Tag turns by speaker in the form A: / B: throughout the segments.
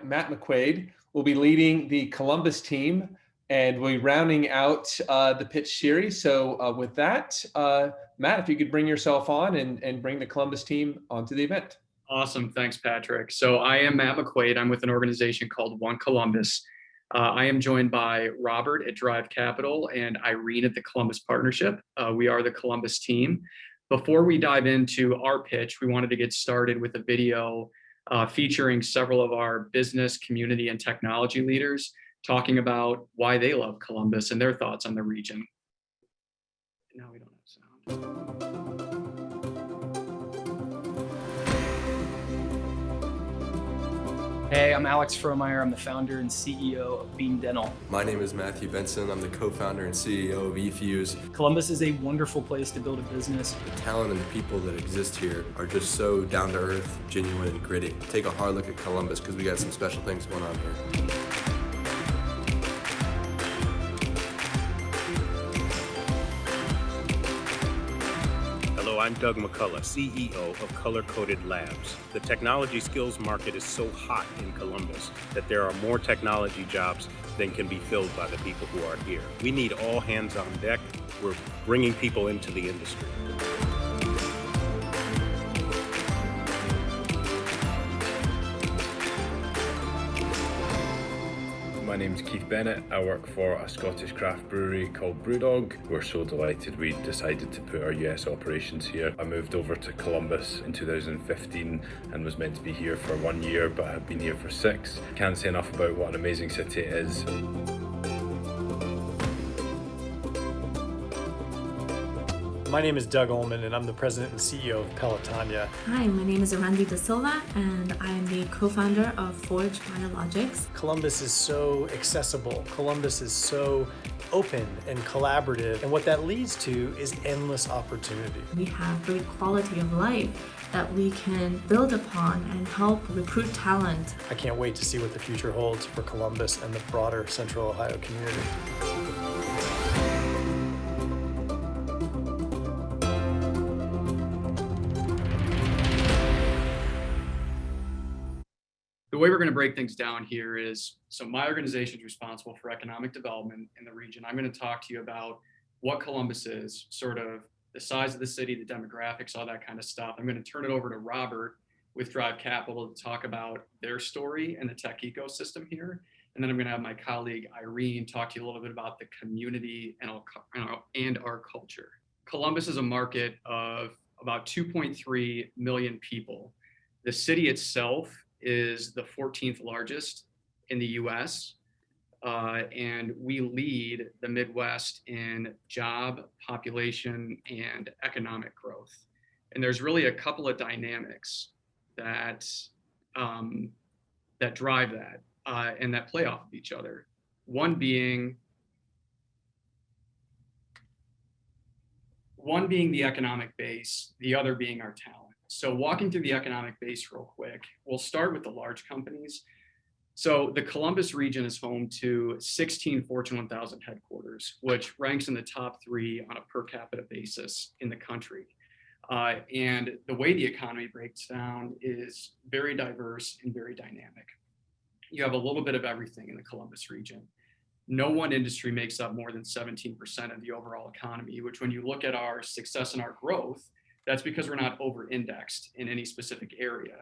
A: Matt McQuaid will be leading the Columbus team and we'll be rounding out the pitch series. So with that, Matt, if you could bring yourself on and bring the Columbus team onto the event.
B: Awesome. Thanks, Patrick. So I am Matt McQuaid. I'm with an organization called One Columbus. I am joined by Robert at Drive Capital and Irene at the Columbus Partnership. We are the Columbus team. Before we dive into our pitch, we wanted to get started with a video featuring several of our business, community, and technology leaders talking about why they love Columbus and their thoughts on the region. Now we don't have sound.
C: Hey, I'm Alex Frohmeyer. I'm the founder and CEO of Beam Dental.
D: My name is Matthew Benson. I'm the co-founder and CEO of eFuse.
C: Columbus is a wonderful place to build a business.
D: The talent and the people that exist here are just so down to earth, genuine, and gritty. Take a hard look at Columbus because we got some special things going on here.
E: I'm Doug McCullough, CEO of Color Coded Labs. The technology skills market is so hot in Columbus that there are more technology jobs than can be filled by the people who are here. We need all hands on deck. We're bringing people into the industry.
F: My name's Keith Bennett. I work for a Scottish craft brewery called Brewdog. We're so delighted we decided to put our US operations here. I moved over to Columbus in 2015 and was meant to be here for 1 year, but I've been here for 6. Can't say enough about what an amazing city it is.
G: My name is Doug Ullman, and I'm the president and CEO of Pelotonia.
H: Hi, my name is Randy Da Silva, and I'm the co-founder of Forge Biologics.
G: Columbus is so accessible. Columbus is so open and collaborative, and what that leads to is endless opportunity.
H: We have great quality of life that we can build upon and help recruit talent.
G: I can't wait to see what the future holds for Columbus and the broader Central Ohio community.
B: The way we're going to break things down here is, so my organization is responsible for economic development in the region. I'm going to talk to you about what Columbus is, sort of the size of the city, the demographics, all that kind of stuff. I'm going to turn it over to Robert with Drive Capital to talk about their story and the tech ecosystem here. And then I'm going to have my colleague Irene talk to you a little bit about the community and our culture. Columbus is a market of about 2.3 million people. The city itself is the 14th largest in the US, and we lead the Midwest in job, population, and economic growth. And there's really a couple of dynamics that that drive that and that play off of each other. One being the economic base, the other being our talent. So walking through the economic base real quick, we'll start with the large companies. So the Columbus region is home to 16 Fortune 1000 headquarters, which ranks in the top 3 on a per capita basis in the country. And the way the economy breaks down is very diverse and very dynamic. You have a little bit of everything in the Columbus region. No one industry makes up more than 17% of the overall economy, which when you look at our success and our growth, that's because we're not over-indexed in any specific area.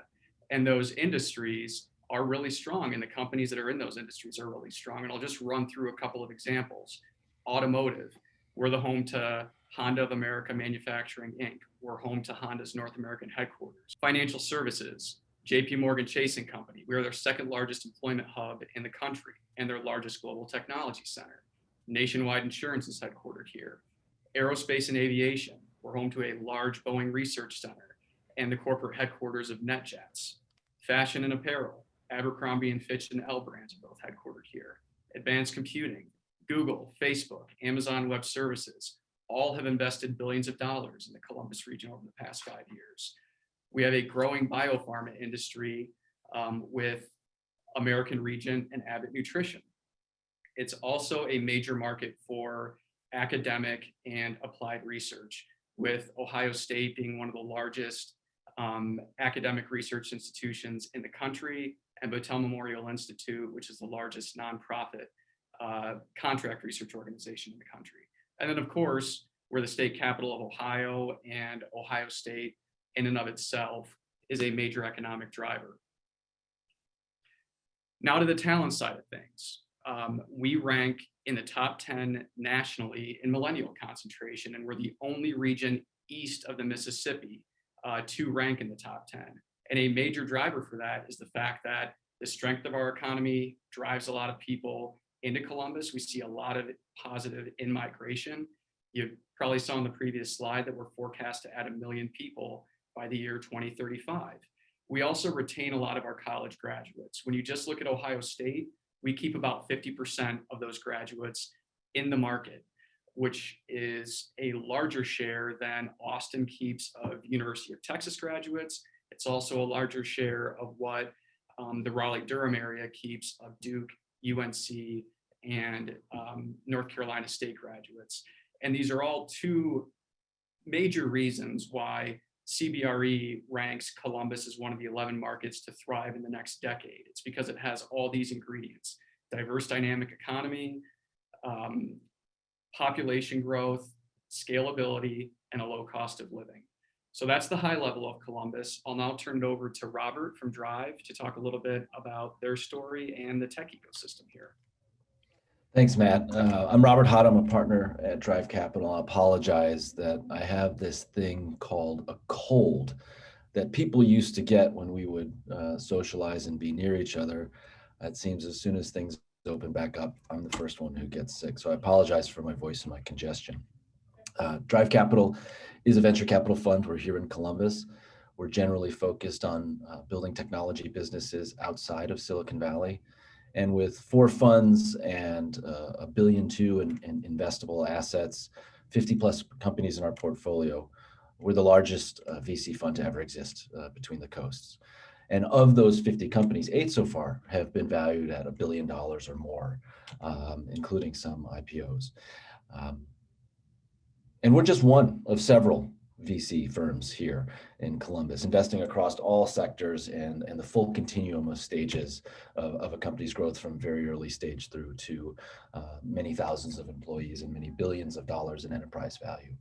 B: And those industries are really strong, and the companies that are in those industries are really strong. And I'll just run through a couple of examples. Automotive, we're the home to Honda of America Manufacturing, Inc. We're home to Honda's North American headquarters. Financial services, JP Morgan Chase & Company. We are their 2nd largest employment hub in the country and their largest global technology center. Nationwide Insurance is headquartered here. Aerospace and aviation, we're home to a large Boeing research center and the corporate headquarters of NetJets. Fashion and apparel, Abercrombie and Fitch and L Brands are both headquartered here. Advanced computing, Google, Facebook, Amazon Web Services, all have invested billions of dollars in the Columbus region over the past 5 years. We have a growing biopharma industry with American Regent and Abbott Nutrition. It's also a major market for academic and applied research, with Ohio State being one of the largest academic research institutions in the country, and Battelle Memorial Institute, which is the largest nonprofit contract research organization in the country. And then, of course, we're the state capital of Ohio, and Ohio State in and of itself is a major economic driver. Now to the talent side of things. We rank in the top 10 nationally in millennial concentration, and we're the only region east of the Mississippi to rank in the top 10. And a major driver for that is the fact that the strength of our economy drives a lot of people into Columbus. We see a lot of positive in-migration. You probably saw on the previous slide that we're forecast to add 1 million people by the year 2035. We also retain a lot of our college graduates. When you just look at Ohio State, we keep about 50% of those graduates in the market, which is a larger share than Austin keeps of University of Texas graduates. It's also a larger share of what the Raleigh-Durham area keeps of Duke, UNC, and North Carolina State graduates. And these are all two major reasons why CBRE ranks Columbus as one of the 11 markets to thrive in the next decade. It's because it has all these ingredients: diverse, dynamic economy, population growth, scalability, and a low cost of living. So that's the high level of Columbus. I'll now turn it over to Robert from Drive to talk a little bit about their story and the tech ecosystem here.
I: Thanks, Matt. I'm Robert Hott. I'm a partner at Drive Capital. I apologize that I have this thing called a cold that people used to get when we would socialize and be near each other. It seems as soon as things open back up, I'm the first one who gets sick. So I apologize for my voice and my congestion. Drive Capital is a venture capital fund. We're here in Columbus. We're generally focused on building technology businesses outside of Silicon Valley. And with 4 funds and $1.2 billion in investable assets, 50 plus companies in our portfolio, we're the largest VC fund to ever exist between the coasts. And of those 50 companies, 8 so far have been valued at $1 billion or more, including some IPOs. And we're just one of several VC firms here in Columbus, investing across all sectors and the full continuum of stages of a company's growth, from very early stage through to many thousands of employees and many billions of dollars in enterprise value.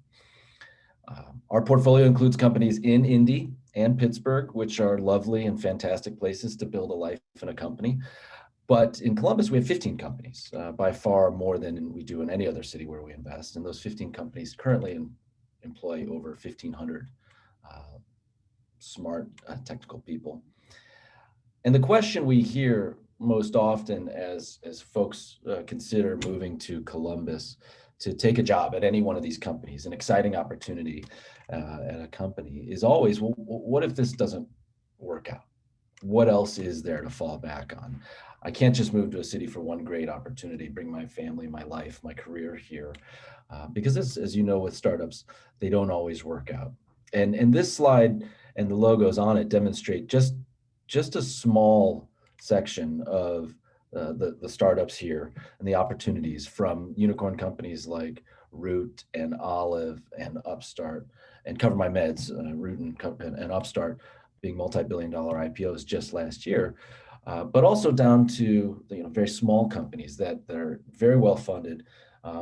I: Our portfolio includes companies in Indy and Pittsburgh, which are lovely and fantastic places to build a life and a company. But in Columbus, we have 15 companies, by far more than we do in any other city where we invest. And those 15 companies currently employ over 1,500 smart technical people. And the question we hear most often as folks consider moving to Columbus to take a job at any one of these companies, an exciting opportunity at a company, is always, well, what if this doesn't work out? What else is there to fall back on? I can't just move to a city for one great opportunity, bring my family, my life, my career here. Because as you know, with startups, they don't always work out. And this slide and the logos on it demonstrate just a small section of the startups here and the opportunities, from unicorn companies like Root and Olive and Upstart, and Cover My Meds, Root and Upstart being multi-billion-dollar IPOs just last year, but also down to very small companies that are very well funded,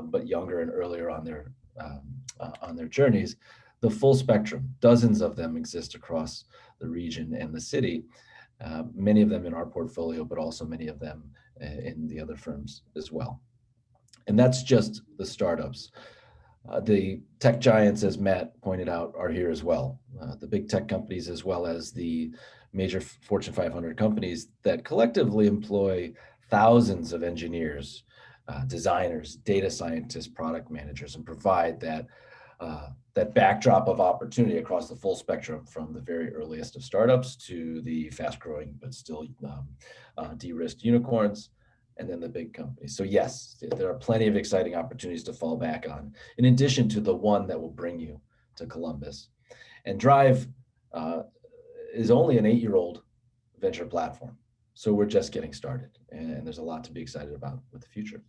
I: but younger and earlier on their journeys. The full spectrum, dozens of them exist across the region and the city, many of them in our portfolio, but also many of them in the other firms as well. And that's just the startups. The tech giants, as Matt pointed out, are here as well. The big tech companies, as well as the major Fortune 500 companies that collectively employ thousands of engineers, designers, data scientists, product managers, and provide that backdrop of opportunity across the full spectrum, from the very earliest of startups to the fast-growing but still de-risked unicorns, and then the big companies. So yes, there are plenty of exciting opportunities to fall back on, in addition to the one that will bring you to Columbus. And Drive is only an 8-year-old venture platform. So we're just getting started, and there's a lot to be excited about with the future.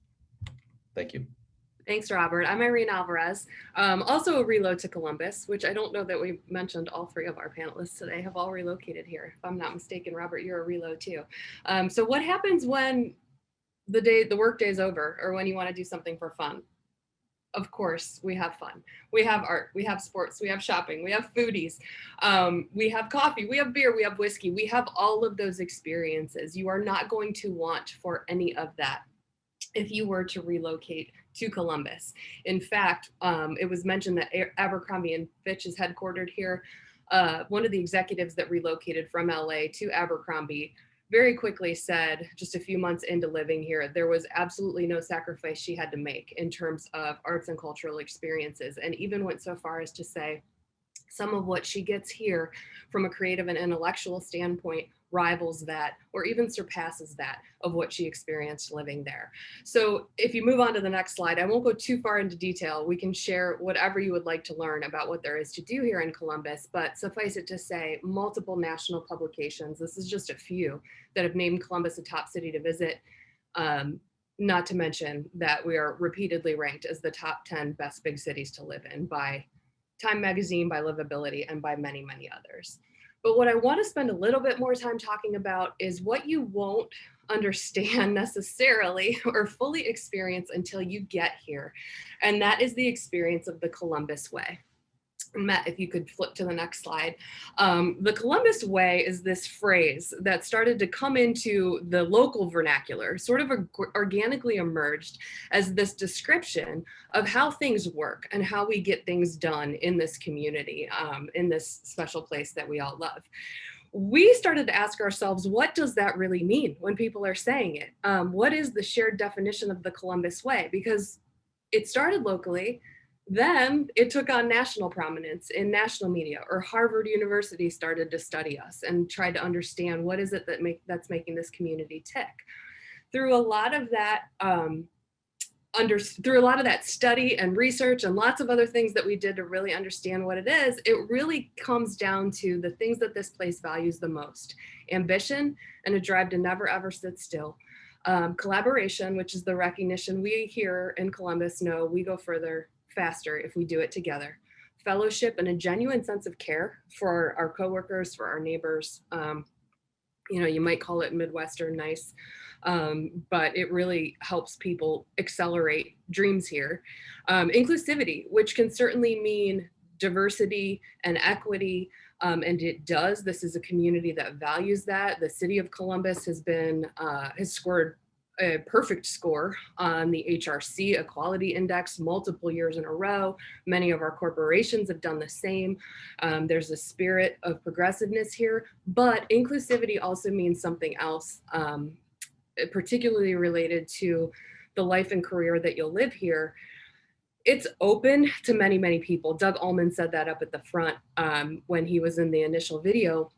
I: Thank you.
J: Thanks, Robert. I'm Irene Alvarez, also a reload to Columbus, which I don't know that we mentioned. All three of our panelists today have all relocated here. If I'm not mistaken, Robert, you're a reload too. So what happens when the work day is over, or when you want to do something for fun? Of course, we have fun. We have art, we have sports, we have shopping, we have foodies, we have coffee, we have beer, we have whiskey, we have all of those experiences. You are not going to want for any of that if you were to relocate to Columbus. In fact, it was mentioned that Abercrombie and Fitch is headquartered here. One of the executives that relocated from LA to Abercrombie very quickly said, just a few months into living here, there was absolutely no sacrifice she had to make in terms of arts and cultural experiences, and even went so far as to say some of what she gets here from a creative and intellectual standpoint rivals that, or even surpasses that, of what she experienced living there. So if you move on to the next slide, I won't go too far into detail. We can share whatever you would like to learn about what there is to do here in Columbus, but suffice it to say, multiple national publications, this is just a few, that have named Columbus a top city to visit. Not to mention that we are repeatedly ranked as the top 10 best big cities to live in by Time Magazine, by Livability, and by many, many others. But what I want to spend a little bit more time talking about is what you won't understand necessarily or fully experience until you get here. And that is the experience of the Columbus Way. Matt, if you could flip to the next slide. The Columbus Way is this phrase that started to come into the local vernacular, sort of organically emerged as this description of how things work and how we get things done in this community, in this special place that we all love. We started to ask ourselves, what does that really mean when people are saying it? What is the shared definition of the Columbus Way? Because it started locally, then it took on national prominence in national media, or Harvard University started to study us and tried to understand what is it that's making this community tick. Through a lot of that, through a lot of that study and research and lots of other things that we did to really understand what it is, it really comes down to the things that this place values the most: ambition and a drive to never ever sit still. Collaboration, which is the recognition we here in Columbus know we go further faster if we do it together. Fellowship and a genuine sense of care for our coworkers, for our neighbors. You know, you might call it Midwestern nice, but it really helps people accelerate dreams here. Inclusivity, which can certainly mean diversity and equity, and it does. This is a community that values that. The city of Columbus has scored a perfect score on the HRC Equality Index multiple years in a row. Many of our corporations have done the same. There's a spirit of progressiveness here, but inclusivity also means something else, particularly related to the life and career that you'll live here. It's open to many, many people. Doug Ullman said that up at the front when he was in the initial video.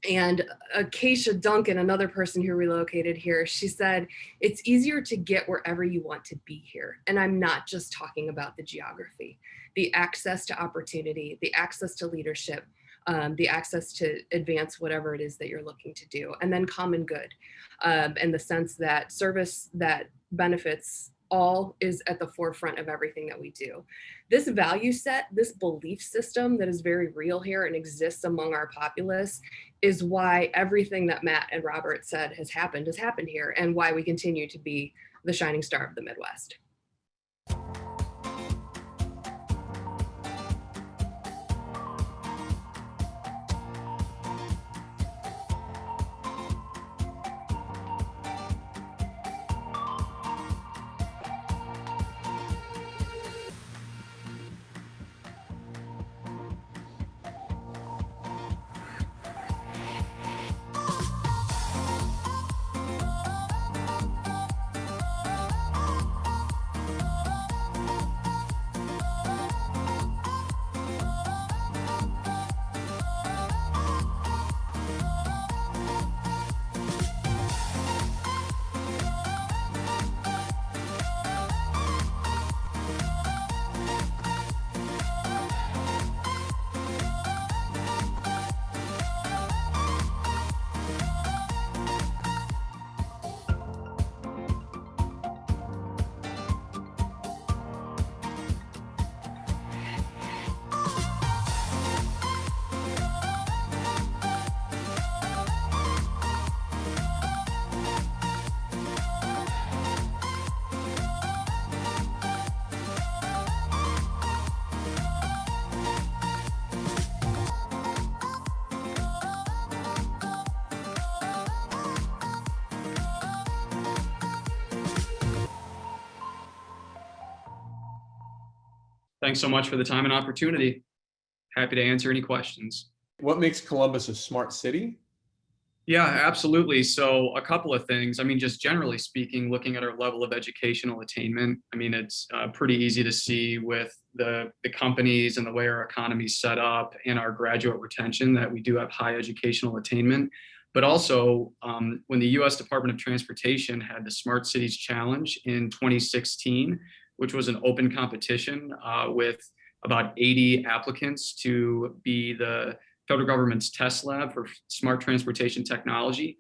J: And Acacia Duncan, another person who relocated here, she said, it's easier to get wherever you want to be here. And I'm not just talking about the geography, the access to opportunity, the access to leadership, the access to advance whatever it is that you're looking to do, and then common good, and the sense that service that benefits all is at the forefront of everything that we do. This value set, this belief system that is very real here and exists among our populace, is why everything that Matt and Robert said has happened here, and why we continue to be the shining star of the Midwest.
B: Thanks so much for the time and opportunity. Happy to answer any questions.
A: What makes Columbus a smart city?
B: Yeah, absolutely. So a couple of things. I mean, just generally speaking, looking at our level of educational attainment, I mean, it's pretty easy to see with the companies and the way our economy is set up and our graduate retention that we do have high educational attainment. But also, when the U.S. Department of Transportation had the Smart Cities Challenge in 2016, which was an open competition with about 80 applicants to be the federal government's test lab for smart transportation technology,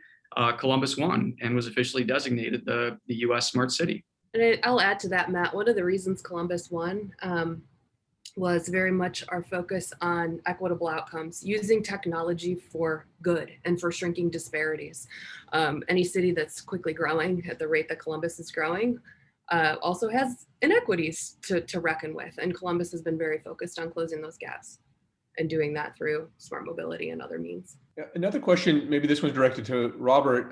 B: Columbus won and was officially designated the U.S. smart city.
J: And I'll add to that, Matt, one of the reasons Columbus won was very much our focus on equitable outcomes, using technology for good and for shrinking disparities. Any city that's quickly growing at the rate that Columbus is growing also has inequities to reckon with. And Columbus has been very focused on closing those gaps and doing that through smart mobility and other means.
A: Yeah, another question, maybe this one's directed to Robert,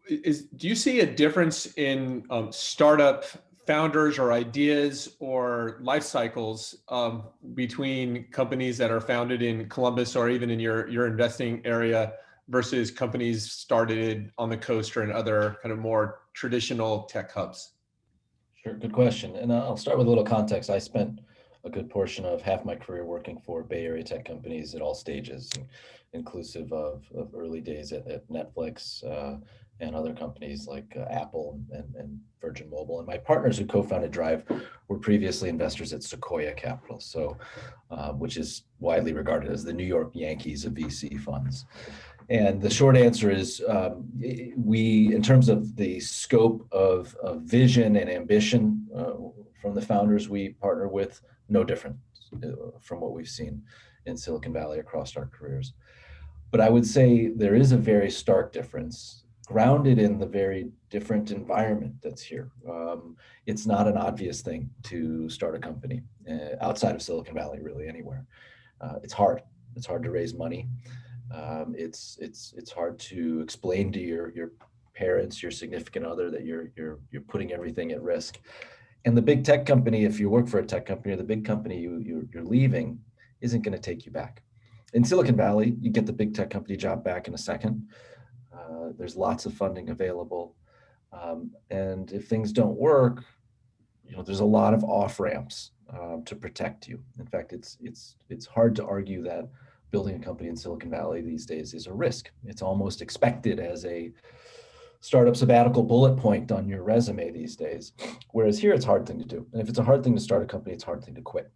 A: do you see a difference in startup founders or ideas or life cycles between companies that are founded in Columbus or even in your investing area versus companies started on the coast or in other kind of more traditional tech hubs?
I: Sure, good question. And I'll start with a little context. I spent a good portion of half my career working for Bay Area tech companies at all stages, inclusive of early days at Netflix and other companies like Apple and Virgin Mobile. And my partners who co-founded Drive were previously investors at Sequoia Capital, so which is widely regarded as the New York Yankees of VC funds. And the short answer is we, in terms of the scope of vision and ambition from the founders we partner with, no different from what we've seen in Silicon Valley across our careers. But I would say there is a very stark difference grounded in the very different environment that's here. It's not an obvious thing to start a company outside of Silicon Valley, really anywhere. It's hard. It's hard to raise money. It's hard to explain to your parents, your significant other, that you're putting everything at risk. And the big tech company, if you work for a tech company, or the big company you're leaving, isn't going to take you back. In Silicon Valley, you get the big tech company job back in a second. There's lots of funding available, and if things don't work, there's a lot of off ramps to protect you. In fact, it's hard to argue that building a company in Silicon Valley these days is a risk. It's almost expected as a startup sabbatical bullet point on your resume these days. Whereas here, it's a hard thing to do. And if it's a hard thing to start a company, it's a hard thing to quit.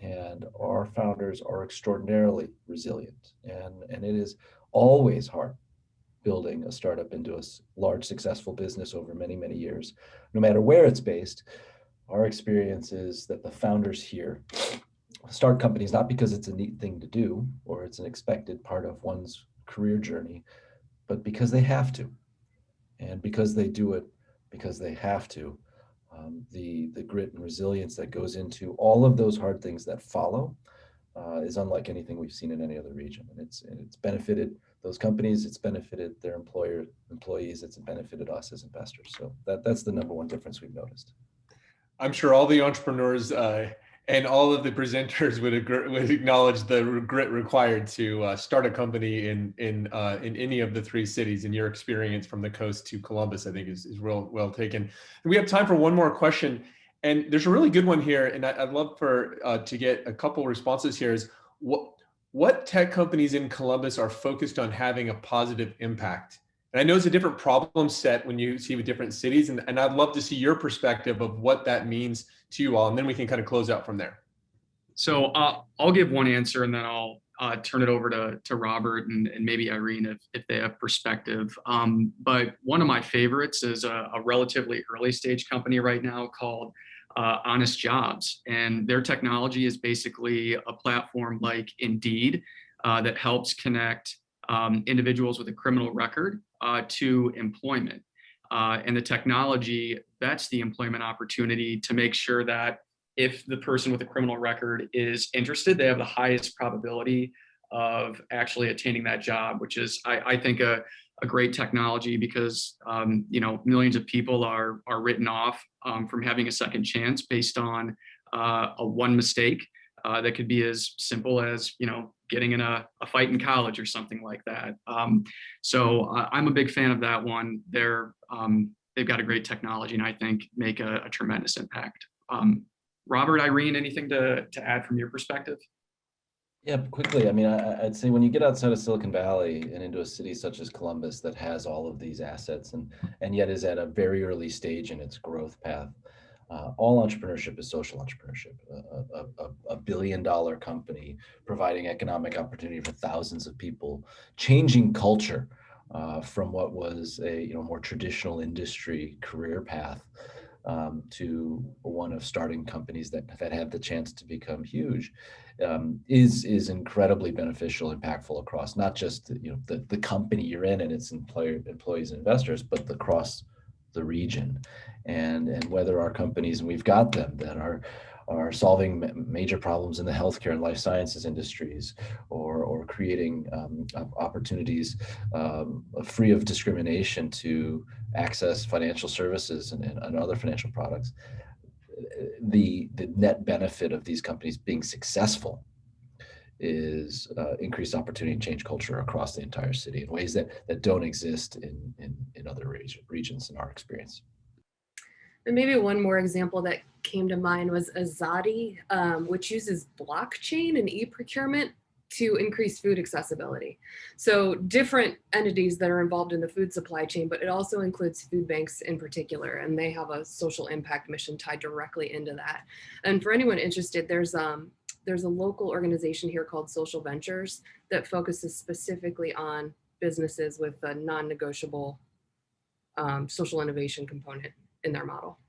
I: And our founders are extraordinarily resilient. And it is always hard building a startup into a large, successful business over many, many years. No matter where it's based, our experience is that the founders here start companies not because it's a neat thing to do or it's an expected part of one's career journey, but because they have to. And because they do it, because they have to, the grit and resilience that goes into all of those hard things that follow is unlike anything we've seen in any other region. And it's benefited those companies, it's benefited their employees, it's benefited us as investors. So that's the number one difference we've noticed.
A: I'm sure all the entrepreneurs and all of the presenters would acknowledge the grit required to start a company in any of the three cities. And your experience from the coast to Columbus, I think, is well taken. We have time for one more question, and there's a really good one here, and I'd love to get a couple responses here. Is what tech companies in Columbus are focused on having a positive impact? And I know it's a different problem set when you see with different cities, and I'd love to see your perspective of what that means to you all, and then we can kind of close out from there.
B: So I'll give one answer, and then I'll turn it over to Robert and maybe Irene if they have perspective. But one of my favorites is a relatively early stage company right now called Honest Jobs, and their technology is basically a platform like Indeed that helps connect individuals with a criminal record to employment. And the technology vets the employment opportunity to make sure that if the person with a criminal record is interested, they have the highest probability of actually attaining that job, which is, I think, a great technology because millions of people are written off from having a second chance based on a one mistake that could be as simple as, getting in a fight in college or something like that. So I'm a big fan of that one. They've got a great technology, and I think make a tremendous impact. Robert, Irene, anything to add from your perspective?
I: Yeah, quickly. I mean, I'd say when you get outside of Silicon Valley and into a city such as Columbus that has all of these assets and yet is at a very early stage in its growth path, all entrepreneurship is social entrepreneurship. A billion-dollar company providing economic opportunity for thousands of people, changing culture from what was a more traditional industry career path to one of starting companies that have the chance to become huge, is incredibly beneficial, impactful across not just the company you're in and its employees and investors, but across the region. And whether our companies, and we've got them, that are solving major problems in the healthcare and life sciences industries, or creating opportunities free of discrimination to access financial services and other financial products, the net benefit of these companies being successful is increased opportunity and change culture across the entire city in ways that don't exist in other regions in our experience.
J: And maybe one more example that came to mind was Azadi, which uses blockchain and e-procurement to increase food accessibility. So different entities that are involved in the food supply chain, but it also includes food banks in particular, and they have a social impact mission tied directly into that. And for anyone interested, there's a local organization here called Social Ventures that focuses specifically on businesses with a non-negotiable social innovation component in their model.